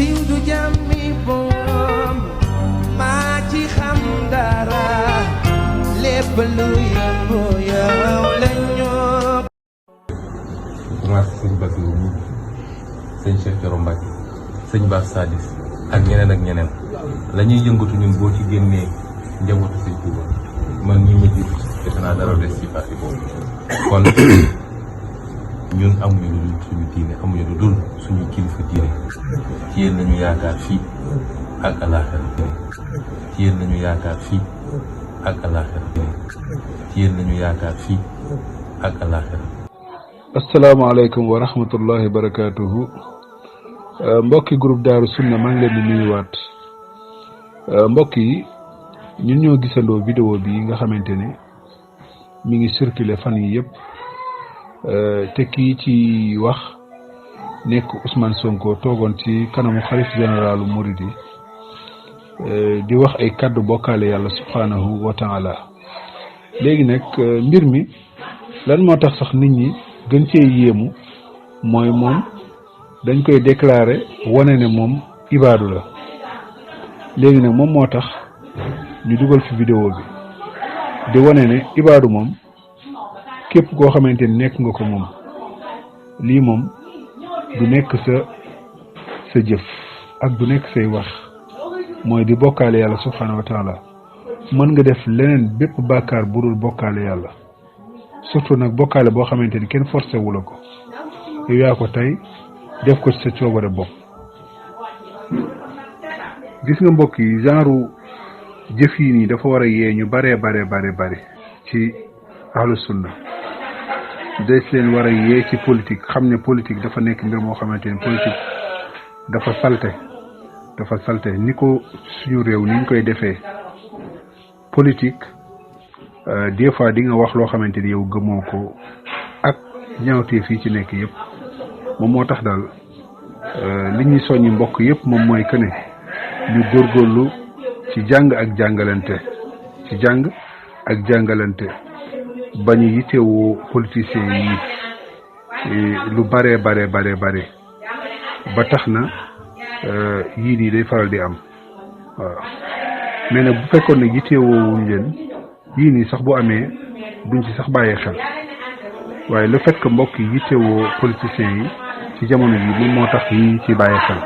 siiw du jàmmi boom maa ci xam dara lépp lu yëngu yow la ñoo commencé sëñ Bassirou mi sëñ Cheikh Thioro Mbacké sëñ Bass Sadis ak ñeneen la ñuy yëngatu ñun boo ci génnee njabootu sëñ Touba man ñi ma jiitu defe naa dara des ci parti boobu kon ñun amuñu lu dul suñu diine amuñu lu dul suñu kilifa diine ci yéen lañu yaakaar fii ak alaaxira ci yéen lañu yaakaar fii ak alaaxira ci yéen lañu yaakaar fii ak alaaxira. asalaamaaleykum wa rahmatullahi wa barakaatuhu. mbokki groupe Daaru Sunna maa ngi leen di nuyuwaat. mbokk yi ñun ñoo gisandoo vidéo bi nga xamante ne mi ngi circulé fan yi yëpp te kii ci wax nekk Ousmane Sonko toogoon ci kanamu xalif généralu Mouride di wax ay kaddu bokkaale yàlla subhanahu wa taala. léegi nag mbir mi lan moo tax sax nit ñi gën cee yéemu mooy moom dañ koy déclarer wane ne moom ibaadu la. léegi nag moom moo tax ñu dugal fi vidéo bi di wane ne ibaadu moom képp koo xamante ni nekk nga ko moom lii moom du nekk sa jëf ak du nekk say wax mooy di bokkaale yàlla subhanahu wa taala. mën nga def leneen bépp bàkkaar bu dul bokkaale yàlla surtout nag bokkaale boo xamante ni kenn forcé wu la ko yow yaa ko tey def ko ci sa coobare bopp. gis nga mbokk yi genre jëf yi nii dafa war a yee ñu bare ci ahlu sunna des leen war a yee ci politique xam ne politique dafa nekk mbir moo xamante ni politique dafa salte ni ko suñu réew ni ñu koy defee politique des fois di nga wax loo xamante ni yow gëmoo ko ak ñaawtee fii ci nekk yëpp moom moo tax daal li ñuy soññi mbokk yëpp moom mooy que ne ñu góorgóorlu ci jàng ak jàngalante bañu yittewoo politiciens yi lu bare ba tax na yii nii day faral di am waaw mais nag bu fekkoon ne yittewoowuñ leen yii nii sax bu amee duñ ci sax bàyyi xel waaye le fait que mbokk yi yittewoo politiciens yi ci jamono ji moom moo tax yii ci bàyyi xel.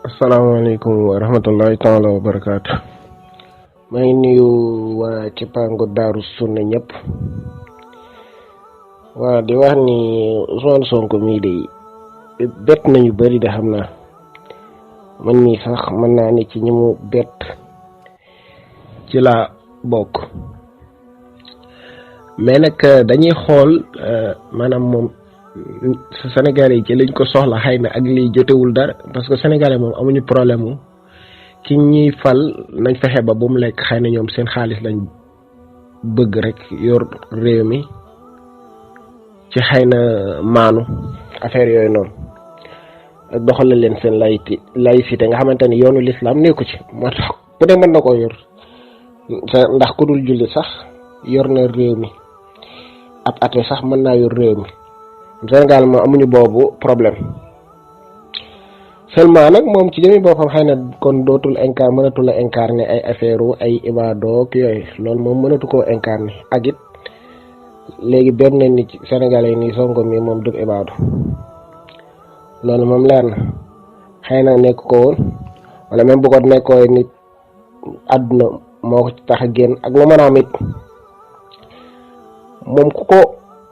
asalaamaaleykum wa rahmatullahi taala wa barakaatu. maa ngi nuyu waa ci pangu Daaru Sunna ñëpp. waaw di wax ni Ousmane Sonko mii de bett nañu bëri de xam naa man mii sax mën naa ne ci ñi mu bett ci laa bokk mais nag dañuy xool maanaam moom Sénégalais yi ci lañ ko soxla xëy na ak lii jotewul dara parce que Sénégalais moom amuñu problème mu ki ñuy fal nañ fexe ba bu mu lekk xëy na ñoom seen xaalis lañ bëgg rek yor réew mi ci xëy na maanu affaire yooyu noonu ak doxalal leen seen laïcité nga xamante ni yoonu l'islam nekku ci moo tax ku ne mën na koo yor ndax ku dul julli sax yor na réew mi ab ate sax mën naa yor réew mi Sénégal moom amuñu boobu problème seulement nag moom ci jëmi boppam xëy na kon mënatul a incarner ay affaire ay ibadook yooyu loolu moom mënatu koo incarner ak it léegi benn nit Sénégalais yi nii Sonko mi moom du ibaadu loolu moom leer na xëy na nekk ko woon wala même bu ko nekkoo nit àdduna moo ko tax a génn ak lu mën a am it moom ku ko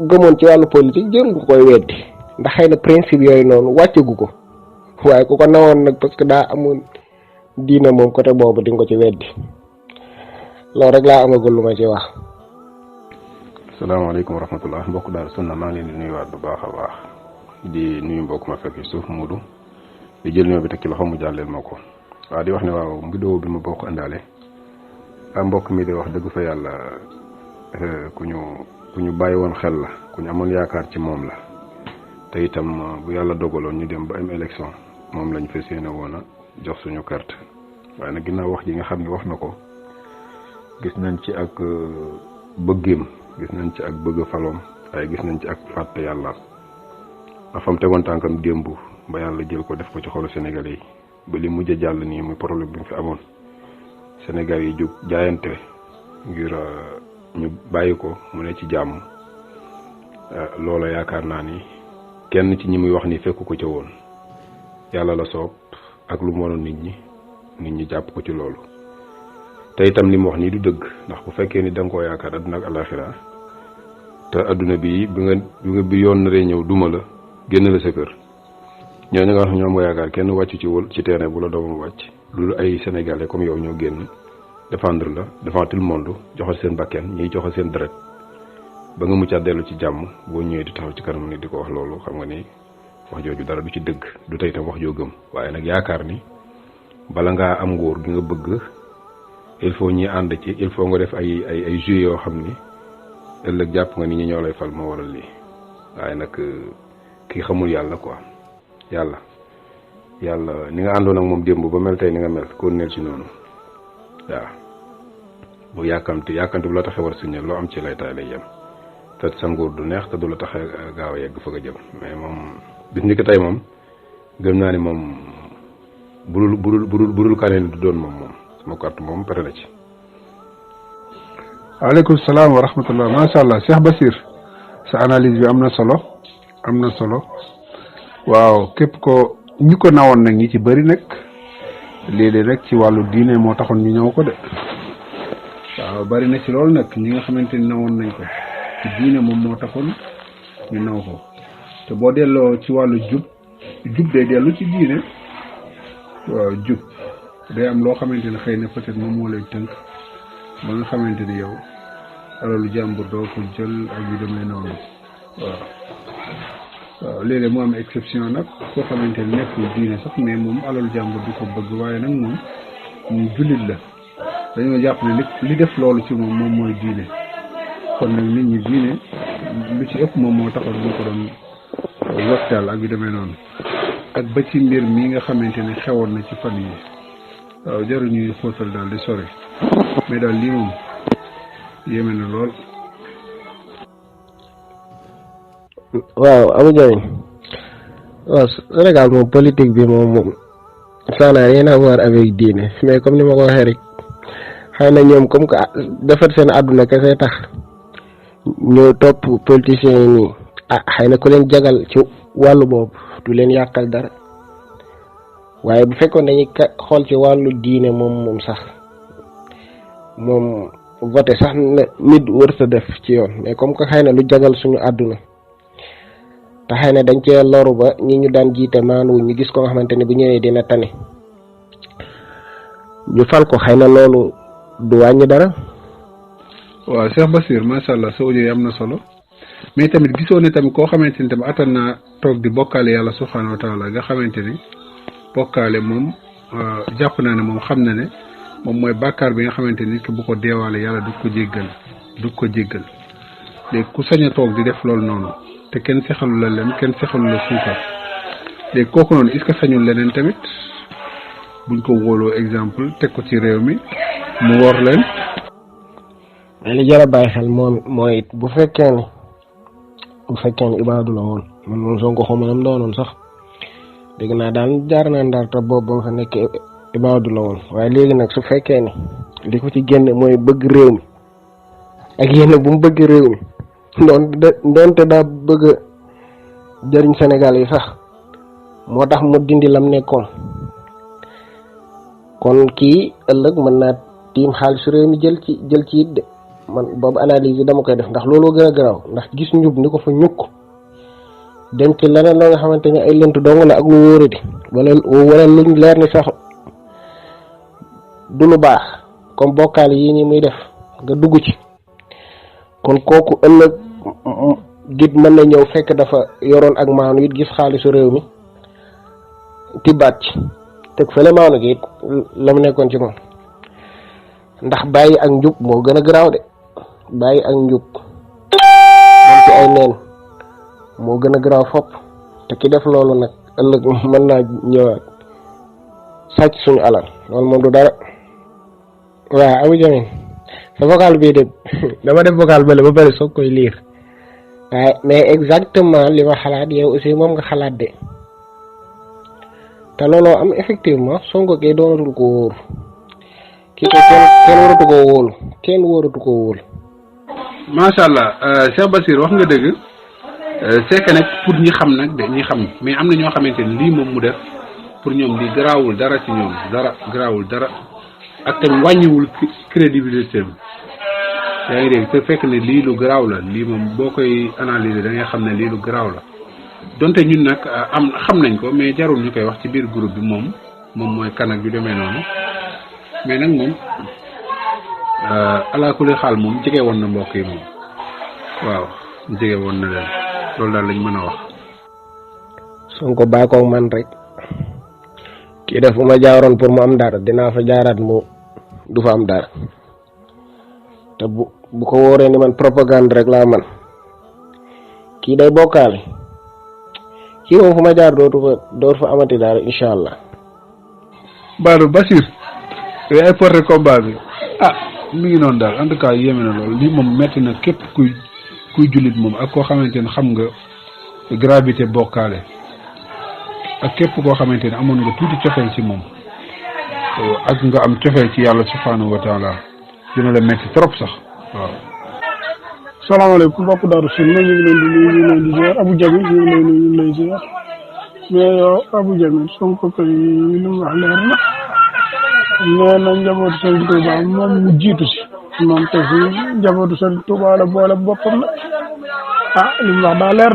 gëmoon ci wàllu politique jërul nga koy weddi ndax xëy na principe yooyu noonu wàccegu ko waaye ku ko nawoon nag parce que daa amoon diine moom côté boobu di nga ko ci weddi loolu rek laa amagul lu ma ci wax. asalaamaaleykum wa rahmatullah mbokk Daaru Sunna maa ngi leen di nuyuwaat bu baax a baax di nuyu mbokk ma fekk suuf Moodu di jël ñoo bi teg ci loxo mu jàlleel ma ko waaw di wax ne waaw vidéo bi ma bokk àndaale mbokk mi di wax dëgg fa yàlla ku ñu bàyyi woon xel la ku ñu amoon yaakaar ci moom la te itam bu yàlla dogaloon ñu dem ba am élection moom lañ fas yéene woon a jox suñu carte waaye nag ginnaaw wax ji nga xam ne wax na ko gis nañ ci ak bëggeem gis nañ ci ak bëgg faloom waaye gis nañ ci ak fàtte yàlla fam tegoon tànkam démb ba yàlla jël ko def ko ci xolu Sénégalais yi ba li mujj a jàll nii muy problème bi mu fi amoon Sénégal yi jóg jaayante ngir ñu bàyyi ko mu ne ci jàmm loola yaakaar naa ni kenn ci ñi muy wax ni fekku ko ca woon yàlla la soob ak lu mu wanoon nit ñi jàpp ko ci loolu te itam li mu wax nii du dëgg ndax bu fekkee ni da nga koo yaakaar adduna ak alaxira te adduna bi bi yoon naree ñëw duma la génn la sa kër ñooñu nga wax ñoom nga yaakaar kenn wàccu ci wul ci terrain bu la doomam wàcc loolu ay sénégalais comme yow ñoo génn défendre la devant tout le monde joxe seen bakken ñiy joxe seen deret ba nga muccaat dellu ci jàmm boo ñëwee di taxaw ci kanam ni di ko wax loolu xam nga ni wax jooju dara du ci dëgg du tey tam wax joo gëm waaye nag yaakaar ni bala ngaa am nguur gi nga bëgg il faut ñi ànd ci il faut nga def ay jeux yoo xam ni ëllëg jàpp nga ni ñi ñoo lay fal moo waral lii waaye nag kii xamul yàlla quoi yàlla ni nga àndoon ak moom démb ba mel tey ni nga mel ko neel ci noonu waaw bu yàkkamti bu la taxee war signal loo am ci lay tay lay yem te sa nguur du neex te du la taxee gaaw a yegg fa nga jëm mais moom bis ni ko tey moom gëm naa ni moom budul kaneen du doon moom sama carte moom pare na ci. waaleykum salaam wa rahmatullah macha allah Cheikh Basir sa analyse bi am na solo waaw képp ko ñi ko nawoon nag ñi ci bëri nag léeg-léeg rek ci wàllu diine moo taxoon ñu ñëw ko de waaw bëri na ci loolu nag ñi nga xamante ni nawoon nañ ko ci diine moom moo taxoon ñu naw ko te boo delloo ci wàllu jub day dellu ci diine waaw jub day am loo xamante ne xëy na peut-être moom moo lay tënk ba nga xamante ni yow alalu jàmbur doo ko jël ak yu demee noonu waaw léeg-léeg mu am exception nag koo xamante ne nekkul diine sax mais moom alalu jàmbur du ko bëgg waaye nag moom ñu jullit la dañoo jàpp ne li def loolu ci moom mooy diine kon nag nit ñi diine lu ci ëpp moom moo taxoon ñu ko doon waxtaan ak yu demee noonu ak ba ci mbir mii nga xamante ne xewoon na ci fan yi waaw jarul ñuy xóotal daal di sori mais daal lii moom yéeme na lool. waaw Abou Diagne waaw Sénégal moom politique bi moom ça n'a rien à voir avec diine mais comme ni ma ko waxee rek xëy na ñoom comme que defar seen àdduna kese tax ñoo topp politiciens yi nii xëy na ku leen jagal ci wàllu boobu du leen yàqal dara waaye bu fekkoon dañuy xool ci wàllu diine moom sax moom voté sax na nit wër sa def ci yoon mais comme que xëy na lu jagal suñu àdduna te xëy na dañ cee loru ba ñi ñu daan jiite maanu ñu gis ko nga xamante ne bu ñëwee dina tane ñu fal ko xëy na loolu du wàññi dara. waaw Cheikh Basir macha allah sa audio yi am na solo mais tamit gisoo ne tamit koo xamante ni tamit attan naa toog di bokkaale yàlla subhanahu wa taala nga xamante ni bokkaale moom jàpp naa ne moom xam na ne moom mooy bàkkaar bi nga xamante ni nit ki bu ko deewaale yàlla du ko jéggal léegi ku sañ a toog di def loolu noonu te kenn sexalu la leen kenn sexalu la suukar léegi kooku noonu est-ce que sañul leneen tamit buñ ko wóoloo exemple teg ko ci réew mi mu wor leen. mais li jar a bàyyi xel mooy it bu fekkee ni ibaadu la woon man moom Sonko xaw ma nam doonoon sax dégg naa daal jaar naa Ndar te boobu ba nga fa nekk ibaadu la woon waaye léegi nag su fekkee ni li ko ci génn mooy bëgg réew mi ak yéen bu mu bëgg réew mi doonte daa bëgg a jëriñ Sénégal yi sax moo tax mu dindi lam nekkoon kon kii ëllëg mën naa tiim xaalisu réew mi jël ci it de man boobu analyse yi dama koy def ndax looloo gën a garaaw ndax gis njub ni ko fa ñukk dem ci leneen loo nga xamante ne ay lënt dong la ak lu wóoradi wala luñ leer ni sax du lu baax comme bokkaale yii nii muy def nga dugg ci kon kooku ëllëg git mën na ñëw fekk dafa yoroon ak maanu it gis xaalisu réew mi tibbaat ci teg fële maanu gi it la mu nekkoon ci moom ndax bàyyi ak njub moo gën a garaaw de bàyyi ak njub moom ci ay neen moo gën a garaaw fopp te ki def loolu nag ëllëg mën naa ñëwaat sàcc suñu alal loolu moom du dara. waaw Abou Diagne sa vocal bii de dama def vocal bële ba bëri soog koy lire waaye mais exactement li ma xalaat yow aussi moom nga xalaat de te looloo am effectivement Sonko kay doonatul ko wóor kii ko kenn waratu ko wóolu kenn waratu ko wóolu. macha allah Cheikh Bassir wax nga dëgg c'est que nag pour ñi xam nag de ñi xam mais am na ñoo xamante ni lii moom mu def pour ñoom di garaawul dara ci ñoom dara garaawul dara ak tamit wàññiwul crédibilité bi yaa ngi dégg te fekk ne lii lu garaaw la lii moom boo koy analyser da ngay xam ne lii lu garaaw la donte ñun nag xam nañ ko mais jarul ñu koy wax ci biir groupe bi moom mooy kan ak yu demee noonu mais nag moom ala kulli xaal moom jege woon na mbokk yi moom waaw jege woon na leen loolu daal lañ mën a wax. Sonko baakoog man rek kii def bu ma jaaroon pour mu am dara dinaa fa jaaraat mu du fa am dara te bu ko wóoree ni man propagande rek laa man kii day bokkaale kii moom fu ma jaar dootu fa amati dara incha allah. Badou Bassir yooyu ay porté combat bi mi ngi noonu daal en tout cas yéeme na loolu lii moom metti na képp kuy jullit moom ak koo xamante ne xam nga gravité bokkaale ak képp koo xamante ne amoon nga tuuti cofeel ci moom ak nga am cofeel ci yàlla subhanahu wa taala dina la metti trop sax waaw. salaamaaleykum mbokk Daaru Sunna ñu ngi leen di nuyu ñu ngi leen di ziar Abou Jamil ñu ngi lay nuyu ñu ngi lay ziar mais yow Abou Jamil Sonko koy li mu wax leer na nee na njabootu Sëriñ Tuuba moom mu jiitu si moom te fi njabootu Sëriñ Tuuba la boole boppam la li mu wax daa leer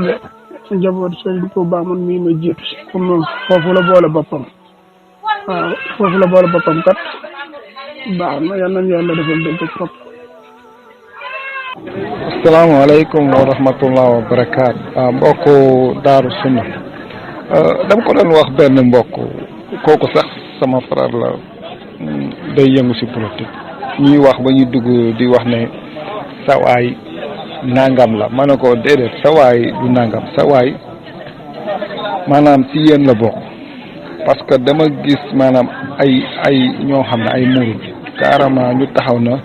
de njabootu Sëriñ Tuuba man mii ma jiitu si pour moom foofu la boole boppam waaw foofu la boole boppam kat baax na yal nañu yàlla defal dëgg trop. asalaamaaleykum wa rahmatullah wa barakaatu mbokku Daaru Sunna dama ko doon wax benn mbokk kooku sax sama frère la day yëngu si politique ñuy wax ba ñuy dugg di wax ne sawaay nangam la ma ne ko déedéet sawaay du nangam sawaay maanaam si yéen la bokk parce que dama gis maanaam ay ñoo xam ne ay murid carrément ñu taxaw na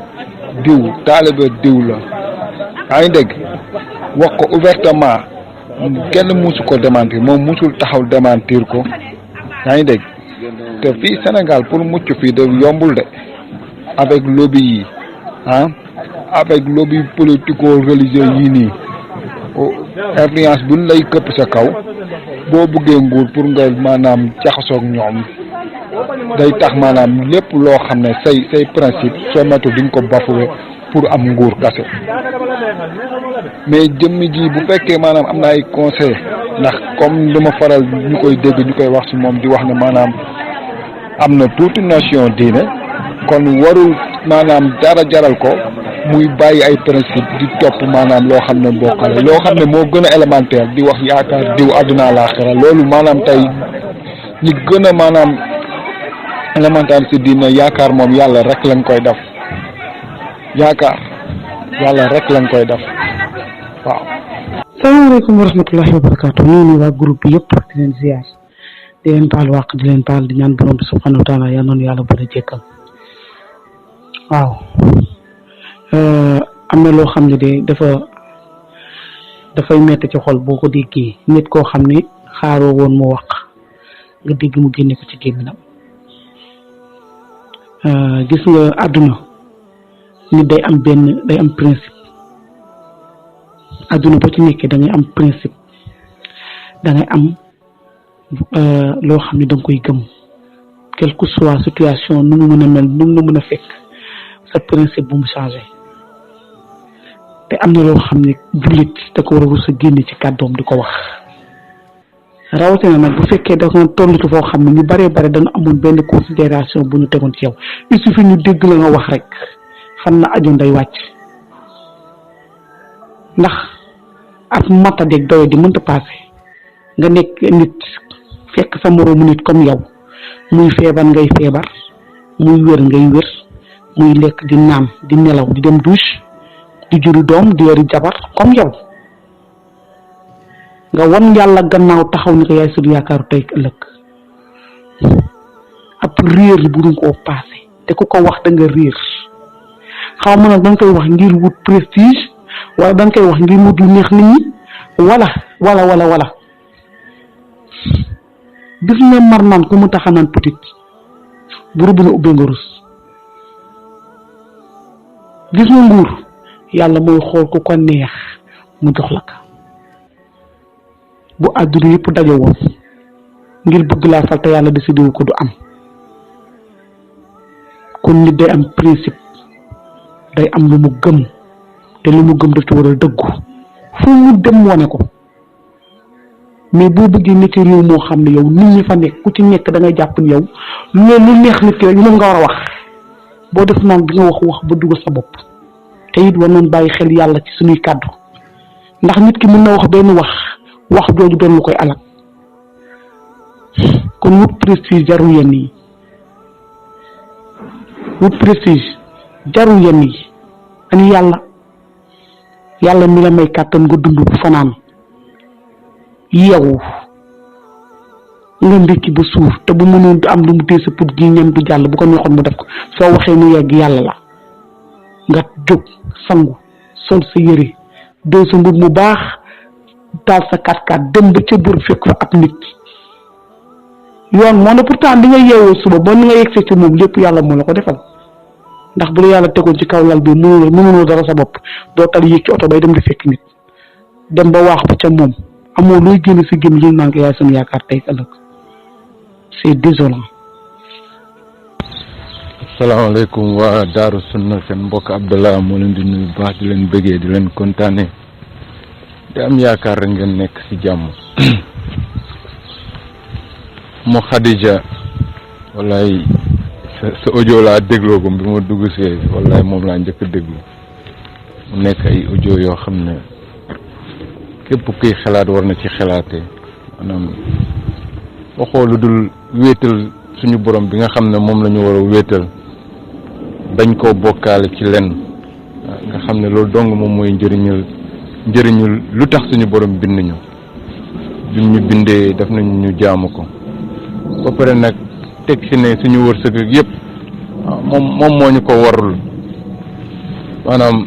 diw taalibe diw la yaa ngi dégg wax ko ouvertement kenn musu ko démentir moom musul taxaw démentir ko yaa ngi dégg te fii Sénégal pour mucc fii de yombul de avec lobby yi avec lobby politico religieux yii nii influence buñ lay këpp sa kaw boo bëggee nguur pour nga maanaam jaxasoog ñoom day tax maanaam lépp loo xam ne say principe soo mettu di nga ko bafoué pour am nguur kase mais jëmmi ji bu fekkee maanaam am na ay conseil ndax comme dama faral ñu koy dégg ñu koy wax ci moom di wax ne maanaam am na tuuti notion diine kon warul maanaam dara jaral ko muy bàyyi ay principe di topp maanaam loo xam ne bokkale loo xam ne moo gën a élémentaire di wax yaakaar diw àdduna àllaaxira loolu maanaam tey ñi gën a maanaam élémentaire ci diine yaakaar moom yàlla rek lañ koy def yaakaar yàlla rek lañ koy def waaw. salaamaaleykum wa rahmatullahi wa barakaatu ñu ngi waa groupe bi yëpp di leen ziar di leen baal wàq di leen baal di ñaan borom bi subhanahu wa taala yal noonu yàlla bëri jékkal waaw am na loo xam ne de dafay metti ci xol boo ko déggee nit koo xam ne xaaroo woon mu wax nga dégg mu génne ko ci gémminam gis nga àdduna nit day am principe àdduna boo ci nekkee da ngay am principe da ngay am loo xam ne da nga koy gëm quelle que soit situation nu mu mën a mel nu mu mën a fekk sa principe bu mu changé te am na loo xam ne jullit da ko war a rus a génne ci kàddoom di ko wax rawatina nag bu fekkee da nga toll ci foo xam ne ñu bare dañu amoon benn considération bu ñu tegoon ci yow il suffit ñu dégg la nga wax rek fan na aju nday wàcc ndax ak matadeeg doye di mënta passé nga nekk nit fekk sa moroomu nit comme yow muy feebar ngay feebar muy wér ngay wér muy lekk di naan di nelaw di dem douche di juri doom di yori jabar comme yow nga wan yàlla gannaaw taxaw ni ko yaay suñu yaakaaru tey ëllëg ab réer bu dul koo passé te ku ko wax da nga réer xaw ma nag da nga koy wax ngir wut prestige wala da nga koy wax ngir wut lu neex nit ñi wala gis nga mar naan ku mu tax a naan petit bu rubbi na ubbee nga rus gis nga nguur yàlla mooy xool ku ko neex mu jox la ka bu àdduna yëpp daje woon ngir bëgg laa fal te yàlla décidé wu ko du am kon nit day am principe day am lu mu gëm te lu mu gëm daf ci war a dëggu fu mu dem wane ko mais boo bëggee nekk réew moo xam ne yow nit ñi fa nekk ku ci nekk da ngay jàpp ni yow lu neex nit ki rek moom nga war a wax boo def naan di nga wax ba dugal sa bopp te it war nañ bàyyi xel yàlla ci suñuy kàddu ndax nit ki mën na wax benn wax jooju doon lu koy alal kon wut prestige jarul yenn yi wut prestige jarul yenn yi ani yàlla mi la may kàttan nga dund bu fanaan yeewu nga ndékki ba suur te bu mënoon am lu mu téye sa put gi ñam du jàll bu ko neexoon mu def ko soo waxee mu yegg yàlla la nga jóg sangu sol sa yëre doo sa mbub mu baax taal sa 4x4 dem ba ca buur fekk fa ab nit yoon moo ne pourtant di nga yeewoo suba ba ni nga yegsee ci moom lépp yàlla moo la ko defal ndax bu la yàlla tegoon ci kaw lal bi mënuloo dara sa bopp doo tal yéeg ci oto bay dem di fekk nit dem ba waax ba ca moom amoo looy génn si gém li naan ko yaay sama yaakaar tey ëllëg c'est désolant. asalaamaaleykum waa Daaru Sunna seen mbokk Abdallah moo leen di nuyu baax di leen bëggee di leen kontaane di am yaakaar rek ngeen nekk ci jàmm moo Khadija wallaay sa audio laa dégloo ko bi ma dugg see wallaay moom laa njëkk a déglu mu nekk ay audio yoo xam ne képp kuy xalaat war na ci xalaatee maanaam waxoo lu dul wéetal suñu borom bi nga xam ne moom la ñu war a wéetal bañ koo bokkaale ci lenn nga xam ne loolu dong moom mooy njëriñul lu tax suñu borom bind ñu ñu bindee def nañu ñu jaamu ko ba pare nag teg ci ne suñu wërsëg ak yëpp moom moo ñu ko warul maanaam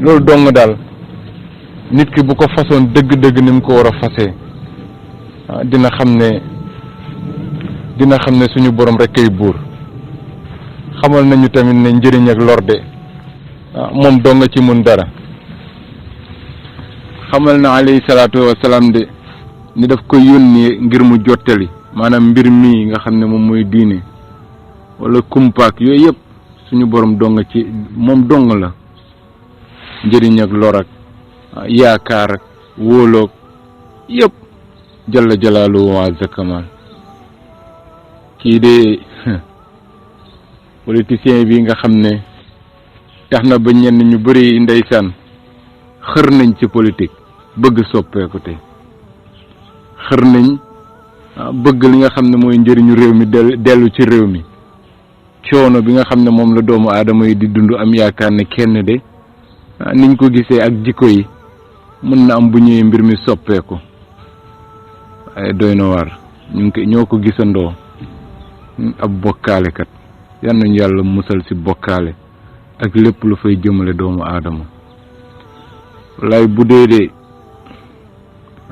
loolu dong daal nit ki bu ko façon dëgg-dëgg ni mu ko war a fasee dina xam ne suñu borom rek kay buur xamal nañu tamit ne njëriñ ak lor de moom doo nga ci mun dara xamal na alayhi salaatu wasalaam de ni daf ko yónni ngir mu jottali maanaam mbir mii nga xam ne moom mooy diine wala kumpaak yooyu yëpp suñu borom dong ci moom dong la njëriñ ak lor ak yaakaar ak wóoloog yëpp jalla jalaaluhu wa azza kamal kii de politicien bi nga xam ne tax na ba ñenn ñu bëri ndeysaan xër nañ ci politique bëgg soppeeku te xër nañ bëgg li nga xam ne mooy njëriñu réew mi dellu ci réew mi coono bi nga xam ne moom la doomu aadama yi di dund am yaakaar ne kenn de niñ ko gisee ak jikko yi mën na am bu ñëwee mbir mi soppeeku waaye doy na waar ñoo ko gisandoo ab bokkaalekat yal nañu yàlla musal ci bokkaale ak lépp lu fay jëmale doomu aadama wallaay bu dee de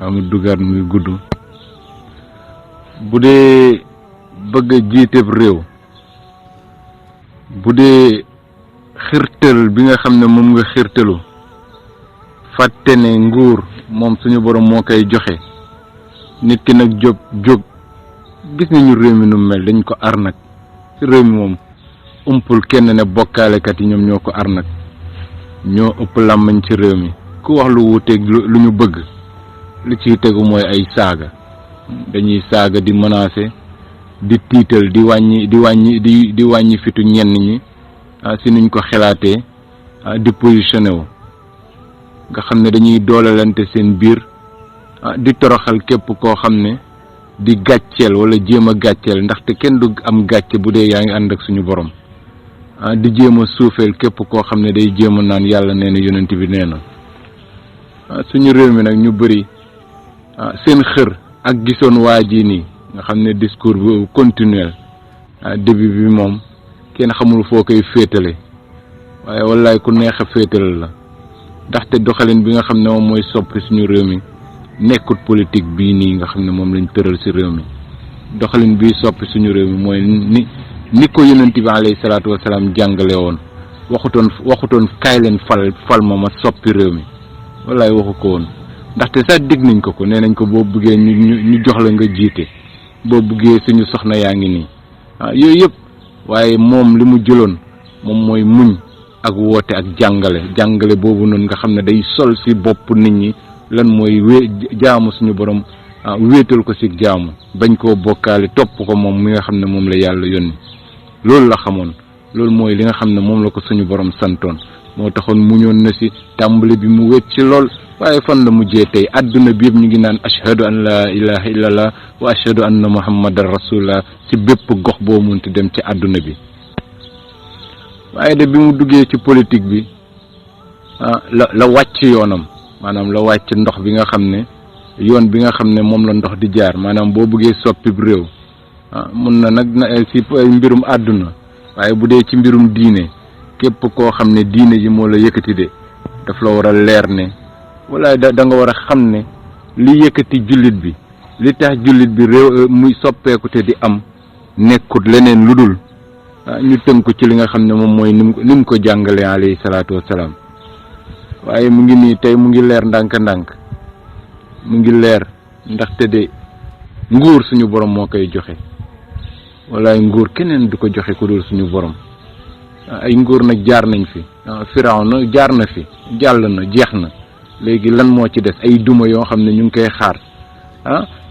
amu dugaat muy gudd bu dee bëgg a jiiteeb réew bu dee xirtal bi nga xam ne moom nga xirtalu fàtte ne nguur moom suñu borom moo koy joxe nit ki nag jóg gis nañu réew mi nu mel dañ ko arnak ci réew mi moom umpul kenn ne bokkaalekat yi ñoom ñoo ko arnak ñoo ëpp làmmañ ci réew mi ku wax lu wuteeg lu ñu bëgg li ciy tegu mooy ay saaga dañuy saaga di menacer di tiital di wàññi fitu ñenn ñi si nuñ ko xalaatee di positionné wu nga xam ne dañuy doolalante seen biir di toroxal képp koo xam ne di gàcceel wala jéem a gàcceel ndaxte kenn du am gàcce bu dee yaa ngi ànd ak suñu borom di jéem a suufeel képp koo xam ne day jéem a naan yàlla nee na yonent bi nee na suñu réew mi nag ñu bëri seen xër ak gisoon waa ji nii nga xam ne discours bu continuel début bi moom kenn xamul foo koy féetale waaye wallaay ku neex a féetale la ndaxte doxalin bi nga xam ne moom mooy soppi suñu réew mi nekkut politique bii nii nga xam ne moom lañ tëral ci réew mi doxalin bi soppi suñu réew mi mooy ni ko yonent bi alayhi salaatu wasalaam jàngale woon waxutoon kaay leen fal ma soppi réew mi wallaay waxu ko woon ndaxte sax digg nañ ko nee nañ ko boo bëggee ñu jox la nga jiite boo bëggee suñu soxna yaa ngi nii yooyu yëpp waaye moom li mu jëloon moom mooy muñ ak woote ak jàngale boobu noonu nga xam ne day sol si bopp nit ñi lan mooy jaamu suñu borom wéetal ko si jaamu bañ koo bokkaale topp ko moom mi nga xam ne moom la yàlla yónni loolu la xamoon loolu mooy li nga xam ne moom la ko suñu borom santoon moo taxoon muñoon na si tàmbali bi mu wét ci lool waaye fan la mujjee tey adduna bi yëpp ñu ngi naan ashhadu an la ilaha illallah wa ashhadu anna muhammadan rasulullah si bépp gox boo munti dem ci adduna bi waaye de bi mu duggee ci politique bi la wàcc yoonam maanaam la wàcc ndox bi nga xam ne yoon bi nga xam ne moom la ndox di jaar maanaam boo bëggee soppi réew mun na nag si mbirum àdduna waaye bu dee ci mbirum diine képp koo xam ne diine ji moo la yëkkati de daf la war a leer ne wala da nga war a xam ne li yëkkati jullit bi li tax jullit bi réew muy soppeeku te di am nekkut leneen lu dul ñu tënk ci li nga xam ne moom mooy ni mu ko jàngalee alayhi salaatu wasalaam waaye mu ngi nii tey mu ngi leer ndànk-ndànk mu ngi leer ndaxte de nguur suñu borom moo koy joxe walaay nguur keneen du ko joxe ku dul suñu borom ay nguur nag jaar nañ fi Firawna jaar na fi jàll na jeex na léegi lan moo ci des ay duma yoo xam ne ñu ngi koy xaar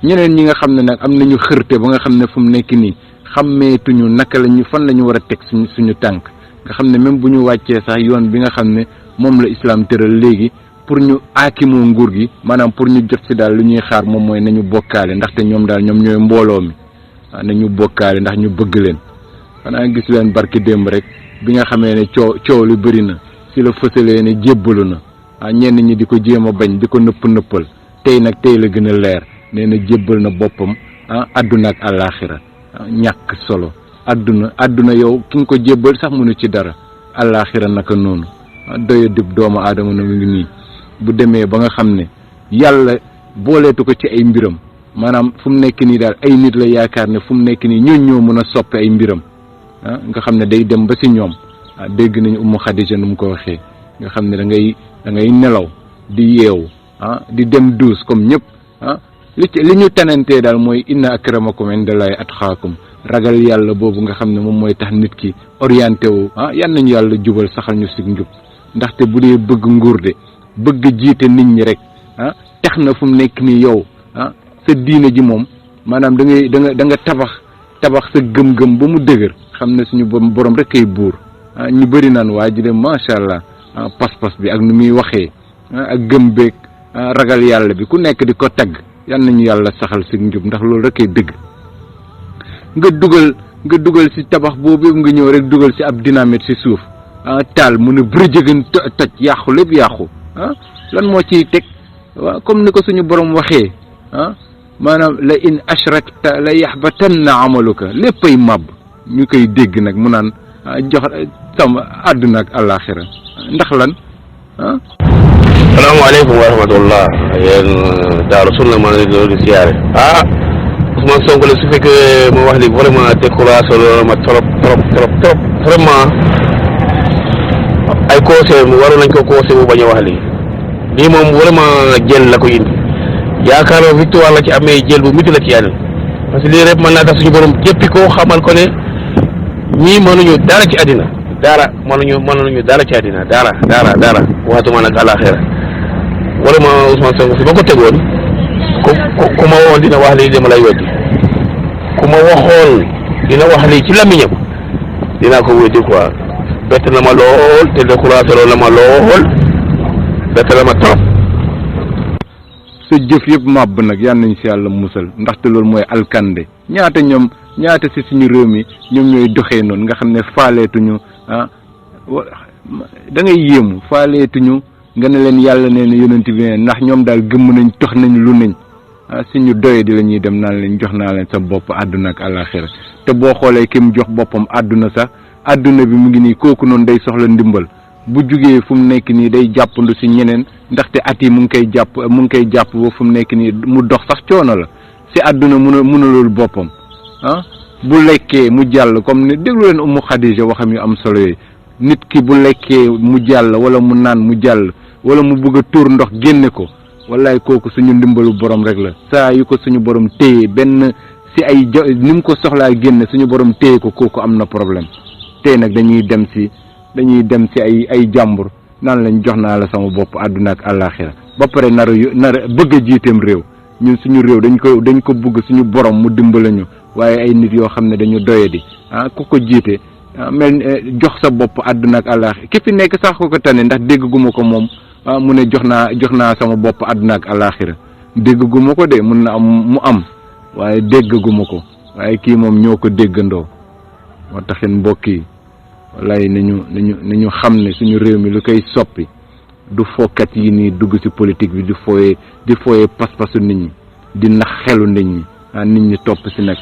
ñeneen ñi nga xam ne nag am nañu xërte ba nga xam ne fu mu nekk nii xàmmeetuñu naka la ñu fan la ñu war a teg suñu tànk nga xam ne même bu ñu wàccee sax yoon bi nga xam ne moom la islam tëral léegi pour ñu aakimoo nguur gi maanaam pour ñu jot si daal lu ñuy xaar moom mooy nañu bokkaale ndaxte ñoom daal ñoom ñooy mbooloo mi nañu bokkaale ndax ñu bëgg leen xanaa gis leen barki démb rek bi nga xamee ne coow lu bëri na si la fësalee ne jébbalu na ñenn ñi di ko jéem a bañ di ko nëppal tey nag tey la gën a leer nee na jébbal na boppam adduna ak àllaaxira ñàkk solo adduna yow ki nga ko jébbal sax mënu ci dara àllaaxira naka noonu doya dib doomu aadama na mu ngi nii bu demee ba nga xam ne yàlla booleetu ko ci ay mbiram maanaam fu mu nekk nii daal ay nit la yaakaar ne fu mu nekk nii ñoo mën a soppe ay mbiram nga xam ne day dem ba si ñoom dégg nañu Ummu Xadija nu mu ko waxee nga xam ne da ngay nelaw di yeewu di dem duus comme ñëpp li ñu tanantee daal mooy inna akramakum indallahi atqaakum ragal yàlla boobu nga xam ne moom mooy tax nit ki orienté wu yan nañu yàlla jubal saxal ñu si njub ndaxte bu dee bëgg nguur de bëgg jiite nit ñi rek tax na fu mu nekk nii yow sa diine ji moom maanaam da nga tabax sa gëm-gëm ba mu dëgër xam ne suñu borom rek kay buur ñu bëri naan waa ji de macha allah pas-pas bi ak nu muy waxee ak gëm beeg ragal yàlla bi ku nekk di ko tagg yan nañu yàlla saxal si njub ndax loolu rek kay dëgg nga dugal si tabax boobu nga ñëw rek dugal si ab dynamite si suuf taal mu ne bërëjëgën toj yàqu lépp yàqu lan moo ciy teg waaw comme ni ko suñu borom waxee maanaam la in ashrakta la yaxbatanna amaluka léppay màbb ñu koy dégg nag mu naan jox sama àdduna ak àllaaxira ndax lan salaamaaleykum wa rahmatullah yéen Daaru Sunna maa ngi leen di siyaare Ousmane Sonko la su fekkee ma wax li vraiment découragé loolu ma trop vraiment ay conseil mu waroon nañ ko conseil bu bañ a wax lii moom vraiment jël la ko indi yaakaar naa victoire la ci amee jël bu métti la ci yàlla parce que lii rek mën naa tax suñu borom jéppi ko xamal ko ne ñii mënuñu dara ci àddina mënuñu dara ci àddina dara waxatuma nag àllaaxira vraiment Ousmane Sonko si ba ko tegoon ku ma waxoon dina wax lii dama lay weddi ku ma waxoon dina wax lii ci làmmiñam dinaa ko weddi quoi bett na ma lool te découragé lool na ma lool bett na ma trop. sa jëf yëpp màbb nag yal nañ si yàlla musal ndaxte loolu mooy alkande ñaata si suñu réew mi ñoom ñooy doxee noonu nga xam ne faaleetuñu da ngay yéemu faaleetuñu nga ne leen yàlla nee na yonent bi ne ndax ñoom daal gëmm nañ tox nañ lu nañ suñu doye di la ñuy dem naan leen jox naa leen sa bopp àdduna ak àllaaxira te boo xoolee ki mu jox boppam àdduna sax àdduna bi mu ngi nii kooku noonu day soxla ndimbal bu jugee fu mu nekk nii day jàppandu si ñeneen ndaxte at yi mu ngi koy jàpp ba fu mu nekk nii mu dox sax coono la si àdduna mënulul boppam bu lekkee mu jàll comme ni déglu leen Umu Xadija waxam yu am solo yi nit ki bu lekkee mu jàll wala mu naan mu jàll wala mu bëgg a tuur ndox génne ko wallaay kooku suñu ndimbalu borom rek la saa yu ko suñu borom téye benn si ay ni mu ko soxlaa génne suñu borom téye ko kooku am na problème tey nag dañuy dem si ay jàmbur naan lañ jox naa la sama bopp àdduna ak àllaaxira ba pare nar bëgg a jiiteem réew ñun suñu réew dañ ko bëgg suñu borom mu dimbala ñu waaye ay nit yoo xam ne dañu doyadi ku ko jiite mel jox sa bopp àdduna ak àllaaxira ki fi nekk sax ko tane ndax dégg guma ko moom mu ne jox naa sama bopp àdduna ak àllaaxira dégg guma ko de mun na am mu am waaye dégg guma ko waaye kii moom ñoo ko déggandoo moo taxin mbokk yi wallaay nañu xam ne suñu réew mi lu koy soppi du fookat yi nii dugg ci politique bi di fooyee pas-pasu nit ñi di nax xelu nit ñi nit ñi topp ci nag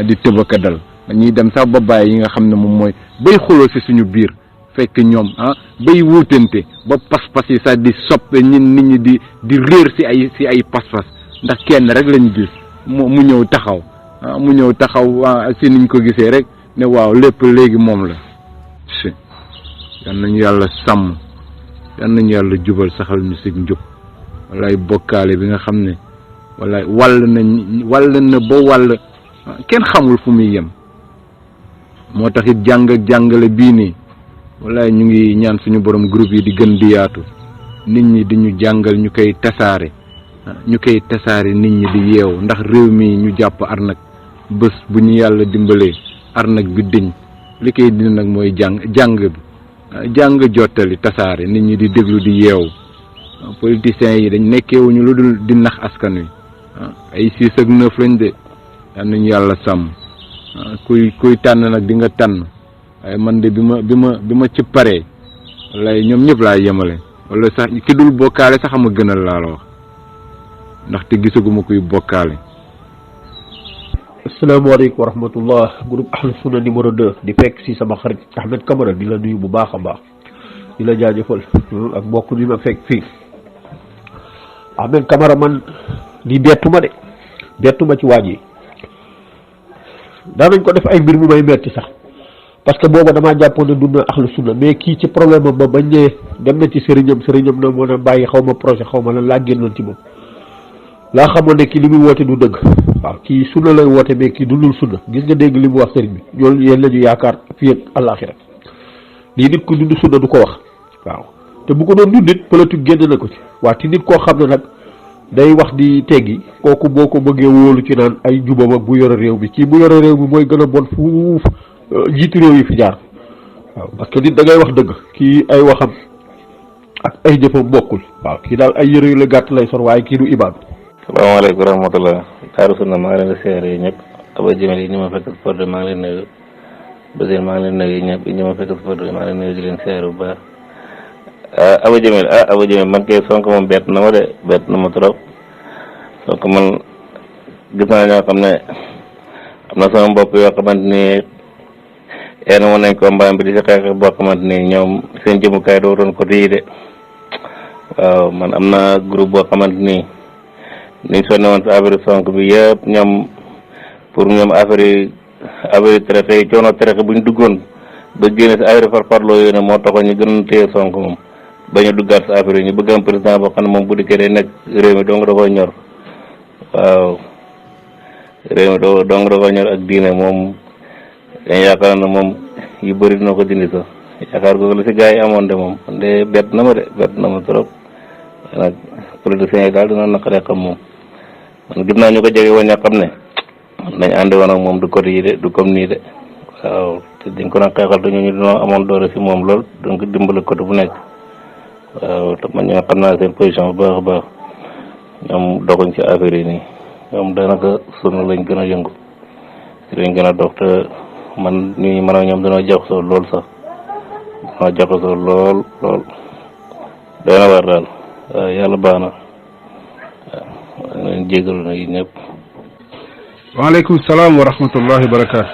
di tëbaka dal dañuy dem sax ba bàyyi yi nga xam ne moom mooy bay xuloo ci suñu biir fekk ñoom bay wuutante ba pas-pas yi sax di soppe nit ñi di réer ci ay pas-pas ndax kenn rek lañu gis mu ñëw taxaw ci niñ ko gisee rek ne waaw lépp léegi moom la yal nañu yàlla sàmm yal nañu yàlla jubal saxal ñu ci njub wallaay bokkaale bi nga xam ne wallaay wàll na ba wàll kenn xamul fu muy yem moo tax it jàngale bii nii wallaay ñu ngi ñaan suñu borom groupe yi di gën di yaatu nit ñi di ñu jàngal ñu koy tasaare nit ñi di yeew ndax réew mi ñu jàpp arnak bés bu ñu yàlla dimbalee arnak bi dëñ li koy dina nag mooy jàng jottali tasaare nit ñi di déglu di yeewu politiciens yi dañ nekkeewuñu lu dul di nax askan wi ay 6 ak 9 lañ de yal nañu yàlla sàmm kuy tànn nag di nga tànn waaye man de bi ma ci paree wallaay ñoom ñëpp laa yemale wala sax ki dul bokkaale sax ama gënal laa la wax ndaxte gisaguma kuy bokkaale. asalaamaaleykum wa rahmatullah groupe Ahlu Sunna numéro 2 di fekk si sama xarit Ahmed Camara di la nuyu bu baax a baax di la jaajëfal ak mbokk bi ma fekk fii Ahmed Camara man lii bettuma ci waaj yi daanañ ko def ay mbir mu may metti sax parce que booba damaa jàppoon ne dund Ahlu Sunna mais kii ci problème am ba bañ ne dem na ci sëriñam na mën a bàyyi xaw ma projet xaw ma lan laa génnoon ci moom laa xamoon ne kii li muy woote du dëgg waaw kii sunna lay woote mais kii dundul sunna gis nga dégg li mu wax sëriñ bi ñoolu yéen la ñu yaakaar fii ak àllaaxira lii nit ku dund sunna du ko wax waaw te bu ko doon dund nit politique génn na ko ci waaw te nit koo xam ne nag day wax di teggi kooku boo ko bëggee wóolu ci naan ay jubam ak bu yore réew mi kii bu yore réew mi mooy gën a bon fuuf jiitu réew yi fi jaar waaw parce que nit da ngay wax dëgg kii ay waxam ak ay jëfam bokkul waaw kii daal ay yëre yu la gàtt lay sor waaye kii du ibaadu. salaamaaleykum wa rahmatulah Daaru Sunna maa ngi leen di seere yi ñëpp Aba Jëmel yi ñi ma fekk sport maa ngi leen nuyu Basir maa ngi leen nuyu ñëpp ñi ma fekk sport maa ngi leen nuyu di leen seere bu baax Aba Jëmel man kay Sonko moom bett na ma trop Sonko man gis naa ñoo xam ne am na sama mbokk yoo xamante ni yéen a mën nañ ko mbaam bi di si xeex boo xamante ni ñoom seen jëmukaay doo doon ko tii de waaw man am na groupe boo xamante ni niñ sonne woon si affaire Sonko bi yëpp ñoom pour ñoom affaire traité yi coono traité bu ñu duggoon ba génne si affaire farfarloo yooyu ne moo taxoon ñu gën a téye Sonko moom ba ñu duggaat si affaire yi ñu bëgg am président boo xam ne moom bu dikkee day nekk réew mi dong da koy ñor waaw réew mi dong da koy ñor ak diine moom dañ yaakaar na moom yu bëri dina ko dindi sax yaakaar googu la si gars yi amoon de moom de bett na ma trop nag politiciens yi daal dina naqaree xam moom man gis naa ñu ko jege woon ñoo xam ne dañ àndi woon ak moom du côté yi de du comme nii de waaw te dañ ko nag xeexal te ñooñu dañoo amoon doole si moom lool donc dimbale côté bu nekk waaw te man ñoo xam naa seen position bu baax a baax ñoom doxuñ ci affaire yi nii ñoom daanaka sunna lañ gën a yëngu si lañ gën a dox te man ñi man ak ñoom dañoo jaxasoo lool sax lool doy na war daal waaw yàlla baax na waaw leen jégalu na yi ñëpp. waaleykum salaam wa rahmatullahi wa barakaatu.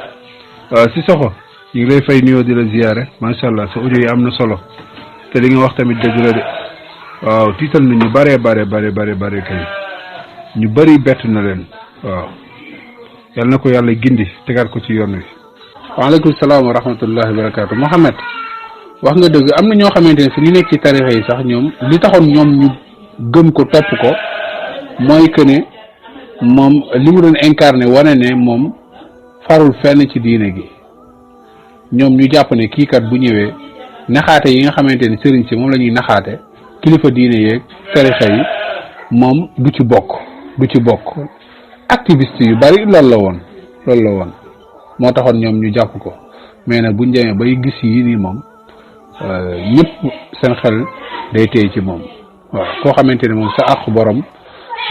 si soxo ñu ngi lay fay nuyoo di la ziyaare macha allah sa audio yi am na solo te li nga wax tamit dëgg la de waaw tiital na ñu bare kay ñu bëri bett na leen waaw yal na ko yàlla gindi tegaat ko ci yoon wi. waaleykum salaam wa rahmatullahi wa barakaatu. Mouhamed wax nga dëgg am na ñoo xamante ne fi ñu nekk ci tarixa yi sax ñoom li taxoon ñoom ñu gëm ko topp ko mooy que ne moom li mu doon incarné wane ne moom farul fenn ci diine gi ñoom ñu jàpp ne kii kat bu ñëwee naxaate yi nga xamante ne sëriñ si moom la ñuy naxaate kilifa diine yeeg tarixa yi moom du ci bokk activiste yu bari loolu la woon moo taxoon ñoom ñu jàpp ko mais nag buñ demee bay gis yi nii moom ñëpp seen xel day téye ci moom waaw koo xamante ne moom sa àqu borom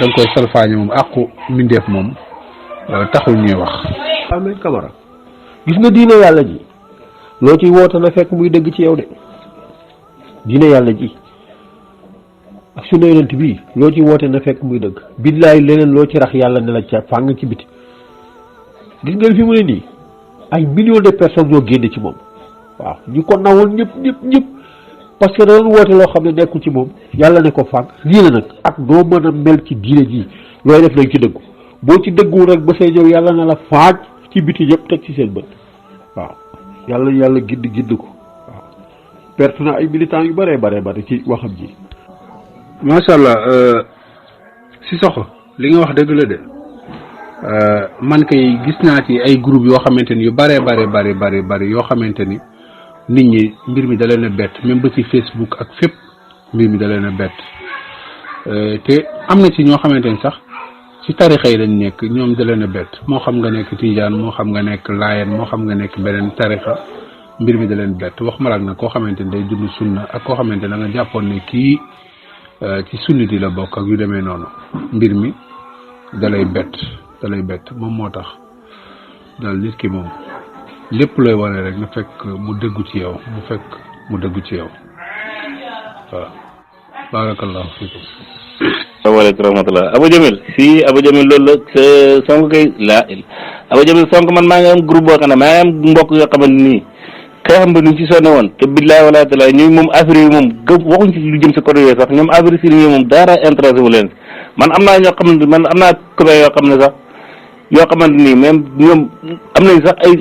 da nga koy salfaañe moom àqu mbindeef moom taxul ñuy wax. Ahmed Camara gis nga diine yàlla ji loo ciy woote na fekk muy dëgg ci yow de diine yàlla ji ak sunna yonent bii loo ci woote na fekk muy dëgg billaay leneen loo ci rax yàlla ne la ca fàng ci biti gis nga fi mu ne nii ay millions de personnes ñoo génne ci moom waaw ñu ko nawoon ñëpp parce que da doon woote loo xam ne nekkul ci moom yàlla ne ko fàng lii la nag ak noo mën a mel ci diine ji looy def nañ ci dëggu boo ci dëggu rek ba say ñëw yàlla na la faaj ci biti yëpp teg ci seen bët waaw yàlla gidd ko waaw perte na ay militants yu bare ci waxam ji. macha allah Sissoko li nga wax dëgg la de man kay gis naa ci ay groupe yoo xamante ni yu bari yoo xamante ni nit ñi mbir mi da leen a bett même ba ci Facebook ak fépp mbir mi da leen a bett te am na ci ñoo xamante ni sax ci tarixa yi lañ nekk ñoom da leen a bett moo xam nga nekk Tijaan moo xam nga nekk Laayeen moo xam nga nekk beneen tarixa mbir mi da leen bett wax ma laak nag koo xamante ni day dund sunna ak koo xamante ne da nga jàppoon ne kii ci sunni di la bokk ak yu demee noonu mbir mi dalay bett moom moo tax daal nit ki moom lépp looy wane rek na fekk mu dëggu ci yow waaw barakallahu fiikum. asalaamaaleykum rahmatulah Abou Jamil loolu la Sonko kay Abou Jamil Sonko man maa ngi am groupe boo xam ne maa ngi am mbokk yoo xamante nii xeexam ba nuñ ci sonne woon te billaay wala taala ñuy moom affaire yi moom waxuñ ci lu jëm si côté yooyu sax ñoom affaire yi moom dara intéressé wu leen man am naa ñoo xam ne man am naa copain yoo xam ne sax yoo xamante nii même ñoom am nañ sax ay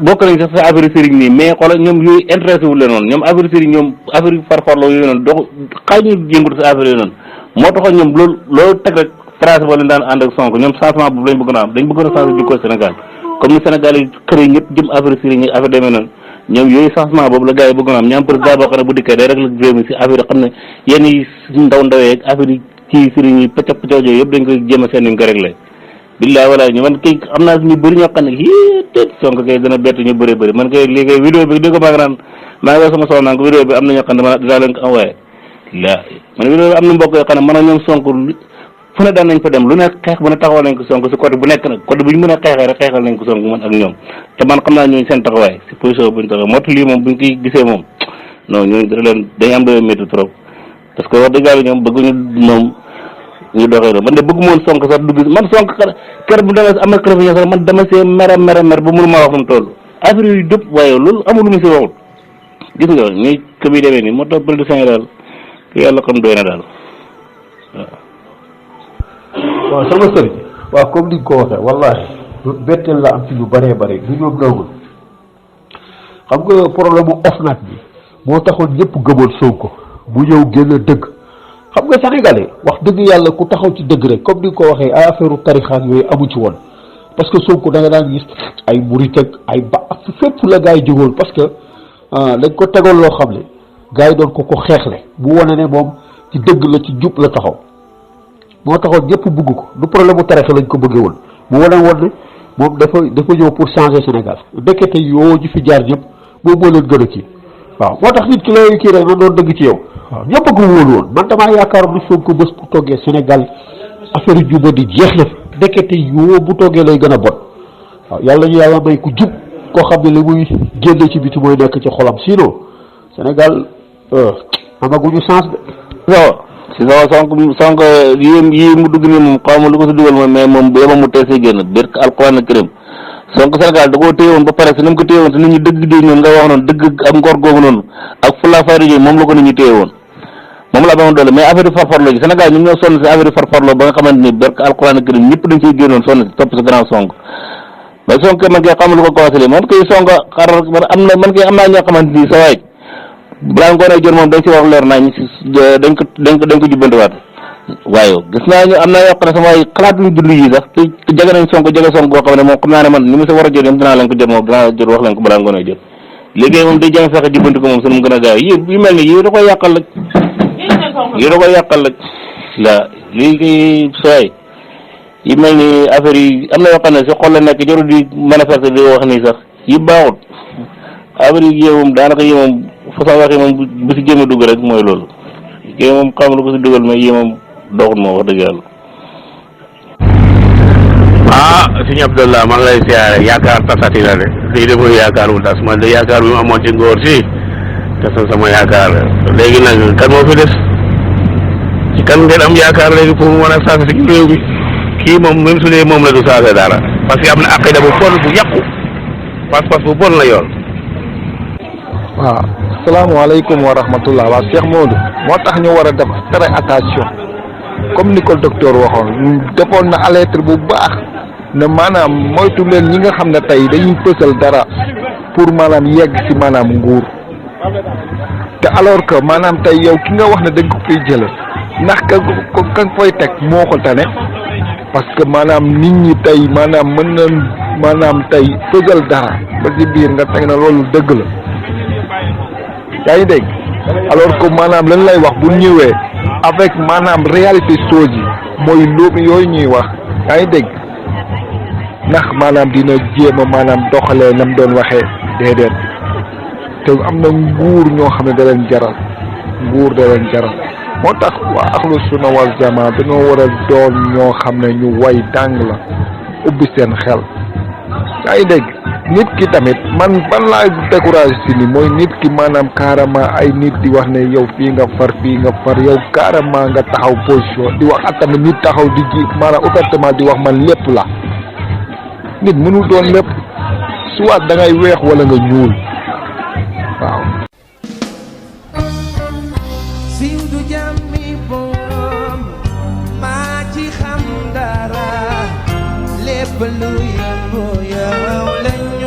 bokk nañ sax sa affaire sëriñ nii mais xoolal ñoom yooyu intéressé wu leen noonu ñoom affaire sëriñ ñoom affaire farfarloo yooyu noonu dox xaaj ñu yëngatu sa affaire yooyu noonu moo taxoon ñoom loolu teg rek tracé ba leen daan ànd ak Sonko ñoom changement boobu lañ bëggoon a am dañ bëggoon a changé jikko Sénégal comme ni Sénégal yi xëy ñëpp jëm affaire sëriñ yi affaire demee noonu ñoom yooyu changement boobu la gars yi bëggoon a am ñaam président boo xam ne bu dikkee day rek la réew mi si affaire yi xam ne yenn yi ndawee ak affaire yi ci sëriñ yi pëcc yooyu yëpp dañ koy jéem a seen ñu ko réglé billaay wala ñu man kay am naa ñu bëri ñoo xam ne téet Sonko kay dana bett ñu bëri man kay lii kay vidéo bi dégg ko maa ngi naan maa ngi sama soxna ko vidéo bi am na ñoo xam ne dinaa leen ko envoyé la man vidéo bi am na mbokk yoo xam ne man ak ñoom Sonko fu ne daan nañ fa dem lu nekk xeex bu ne taxawal nañ ko Sonko si côté bu nekk nag côté bu ñu mën a xeexee rek xeexal nañ ko Sonko man ak ñoom te man xam naa ñooñu seen taxawaay si position bu ñu taxaw moo tax lii moom buñ koy gisee moom non ñooñu dana leen dañ am doy métti trop parce que wax dëgg yàlla ñoom bëgguñu moom ñu doxee noonu man de bëgguma woon Sonko sax dugg man Sonko kër bu demee am na kër sax man dama see mer ba mënu maa wax mu toll affaire yu dëpp waaye loolu amul lu mu si waxul gis nga ñuy kër yi demee nii moo tax politicien yi daal yàlla xam doy na daal waaw sama sëriñ waaw comme ni nga ko waxee wallahi betteel la am ci lu bëree bëri du ñoom dawul xam nga problème mu OFNAC bi moo taxoon ñëpp gëmoon Sonko bu ñëw génn dëgg xam nga sénégalais wax dëgg yàlla ku taxaw ci dëgg rek comme ni nga ko waxee ay affaire tarixaak yooyu amu ci woon parce que Sonko da nga daan gis ay murit ak ay ba fépp la gars yi jógoon parce que dañ ko tegoon loo xam ne gars yi doon ko xeexle bu wane ne moom ci dëgg la ci jub la taxaw moo taxoon ñëpp bugg ko du problème mu tarixa lañ ko bëggee woon mu wane woon ne moom dafa ñëw pour changer Sénégal ndekete yoo ji fi jaar ñëpp moom moo leen gën a kii waaw moo tax nit ki lay kii rek na doon dëgg ci yow waaw ñëpp a ko wóolu woon man damaa yaakaar ni Sonko bés bu toggee Sénégal affaire yu juba di jeex na fi ndekete yoo bu toggee lay gën a bon waaw yàlla ñu yàlla may ku jub koo xam ne li muy génne ci biti mooy nekk ci xolam sinon Sénégal amaguñu chance de si Sonko yii mu dugg nii moom xaw ma lu ko si dugal moom mais moom yema mu tey see génn biir alxuraan karim Sonko Sénégal da koo téye woon ba pare si ni mu ko téye woon te nit ñi dëgg di ñoom nga wax noonu dëgg ak ngor googu noonu ak fulla fayda yooyu moom la ko nit ñi téye woon moom laa ba ma doole mais affaire yi farfarloo ji Sénégal ñun ñoo sonn si affaire yi farfarloo ba nga xamante ni barke alxuraan ak ñëpp dañ ciy génnoon sonn si topp si grand song mais song man kay xamul ko conseillé man kay song xar man kay am naa ñoo xamante ni sa waay balaa ngoonee jot moom dañ si wax leer nañ dañ ko jubbantiwaat waaye gis naa ñu am naa yoo xam ne sama waay xalaat luñ dund yi sax te jege nañ song goo xam ne moom xam naa ne man ni mu si war a jot yom dinaa leen ko jot moom dinaa jot wax leen ko balaa ngoonee jot léegi moom day jëm fexe jubbanti ko moom sunu mu gën a gaaw yu mel ni yi da koy yàqal rek la léegi sooy yi mel ni affaire yi am na yoo xam ne si xol la nekk jarul di manifester di wax nii sax yi baaxut affaire yi moom daanaka yi moom fa sax waxee moom bu si jéem a dugg rek mooy loolu kii moom xam lu ko si dugal mais yi moom doxut moom wax dëgg yàlla. Sëñ Abdallah maa ngi lay siyaare yaakaar tasati la de lii de mooy yaakaar wu tas man de yaakaar bi mu amoon ci ngóor si te sama yaakaar léegi nag kan moo fi des ci kan ngeen am yaakaar léegi pour mu mën a saase ci réew mi kii moom même su dee moom la du saase dara parce que am na aqida bu bon bu yàqu pas-pas bu bon la yoon. waaw asalaamaaleykum wa rahmatullah waa Cheikh Modou moo tax ñu war a def très attention comme ni ko docteur waxoon defoon na alerte bu baax ne maanaam moytu leen ñi nga xam ne tey dañuy fësal dara pour maanaam yegg ci maanaam nguur te alors que maanaam tey yow ki nga wax ne dañ ko fiy jële ndax ka fay teg moo ko tane parce que maanaam nit ñi tey maanaam mën na maanaam tey fësal dara ba ci biir nga teg na loolu dëgg la yaa ngi dégg alors que maanaam lañ lay wax bu ñëwee avec maanaam réalité chose yi mooy lóobi yooyu ñuy wax yaa ngi dégg ndax maanaam dina jéem a maanaam doxalee nam doon waxee déedéet te am na nguur ñoo xam ne da leen jaral moo tax waa axlu sunna wal jamaa dañoo war a doon ñoo xam ne ñu way dàng la ubbi seen xel yaa ngi dégg nit ki tamit man ban laa découragé si ni mooy nit ki maanaam carrément ay nit di wax ne yow fii nga far yow carrément nga taxaw position di wax ak tamit nit taxaw di ji maanaam ouvertement di wax man lépp la nit mënul doon lépp soit da ngay weex wala nga ñuul waaw. siiw du jàmmi boom maa ci xam dara lépp lu yëngu yow lañu